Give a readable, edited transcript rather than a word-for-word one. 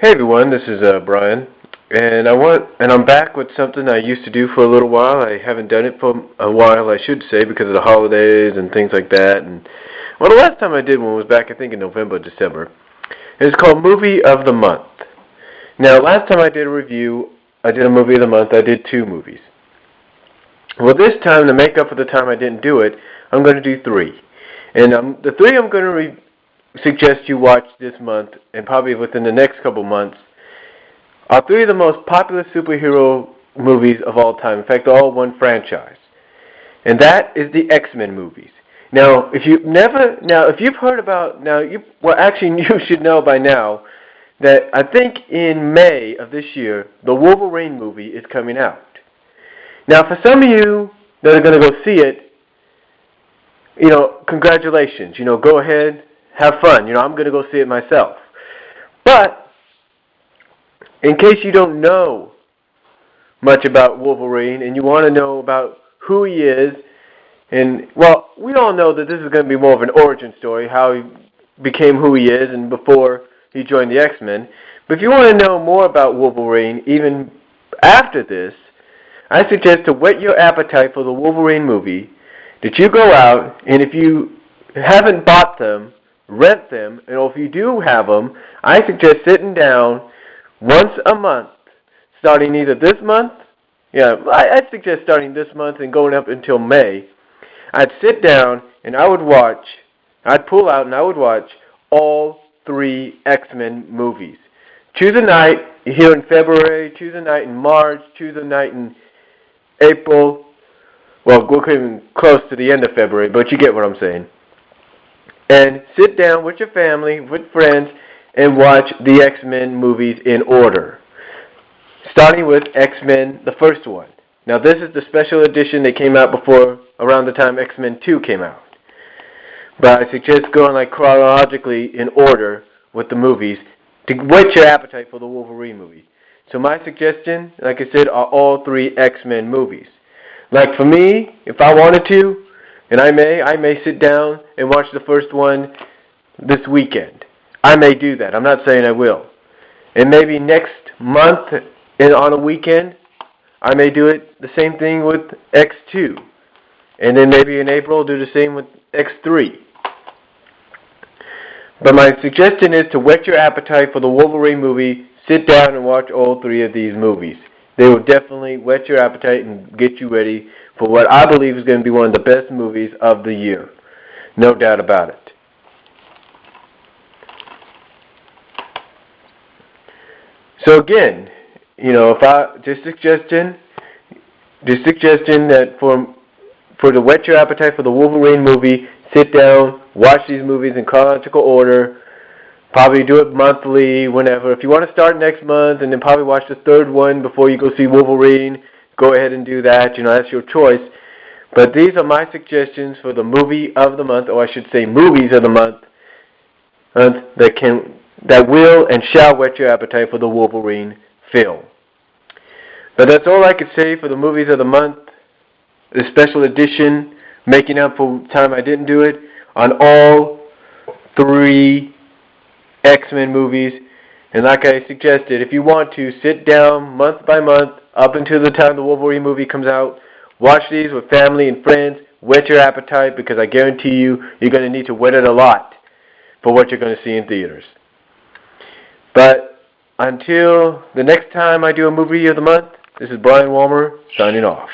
Hey everyone, this is Brian, and I'm back with something I used to do for a little while. I haven't done it for a while, I should say, because of the holidays and things like that. And the last time I did one was back, I think, in November, December. It's called Movie of the Month. Now, last time I did a review, I did a Movie of the Month. I did 2 movies. Well, this time, to make up for the time I didn't do it, I'm going to do 3. And the 3 I'm going to suggest you watch this month, and probably within the next couple months, are 3 of the most popular superhero movies of all time. In fact, all one franchise. And that is the X-Men movies. Now, if you've heard about, you should know by now that I think in May of this year, the Wolverine movie is coming out. Now, for some of you that are going to go see it, congratulations. Go ahead. Have fun. I'm going to go see it myself. But, in case you don't know much about Wolverine and you want to know about who he is, and, we all know that this is going to be more of an origin story, how he became who he is and before he joined the X-Men. But if you want to know more about Wolverine, even after this, I suggest to whet your appetite for the Wolverine movie, that you go out, and if you haven't bought them, rent them, and if you do have them, I suggest sitting down once a month, starting either this month, I suggest starting this month and going up until May. I'd sit down and I'd pull out and I would watch all 3 X-Men movies. Choose a night here in February, choose a night in March, choose a night in April. Well, we're getting close to the end of February, but you get what I'm saying. And sit down with your family, with friends, and watch the X-Men movies in order. Starting with X-Men, the first one. Now, this is the special edition that came out around the time X-Men 2 came out. But I suggest going chronologically in order with the movies to whet your appetite for the Wolverine movie. So my suggestion, like I said, are all 3 X-Men movies. Like for me, if I wanted to, and I may sit down and watch the first one this weekend. I may do that. I'm not saying I will. And maybe next month on a weekend, I may do it the same thing with X2. And then maybe in April, do the same with X3. But my suggestion is to whet your appetite for the Wolverine movie. Sit down and watch all 3 of these movies. They will definitely whet your appetite and get you ready for what I believe is going to be one of the best movies of the year. No doubt about it. So again, suggestion that for to whet your appetite for the Wolverine movie, sit down, watch these movies in chronological order. Probably do it monthly, whenever. If you want to start next month and then probably watch the 3rd one before you go see Wolverine, go ahead and do that. That's your choice. But these are my suggestions for the movie of the month, or I should say movies of the month, that will and shall whet your appetite for the Wolverine film. But that's all I could say for the movies of the month, the special edition, making up for time I didn't do it, on all 3 X-Men movies. And like I suggested, if you want to, sit down month by month up until the time the Wolverine movie comes out. Watch these with family and friends. Whet your appetite, because I guarantee you're going to need to whet it a lot for what you're going to see in theaters. But until the next time I do a movie of the month, this is Brian Walmer signing off.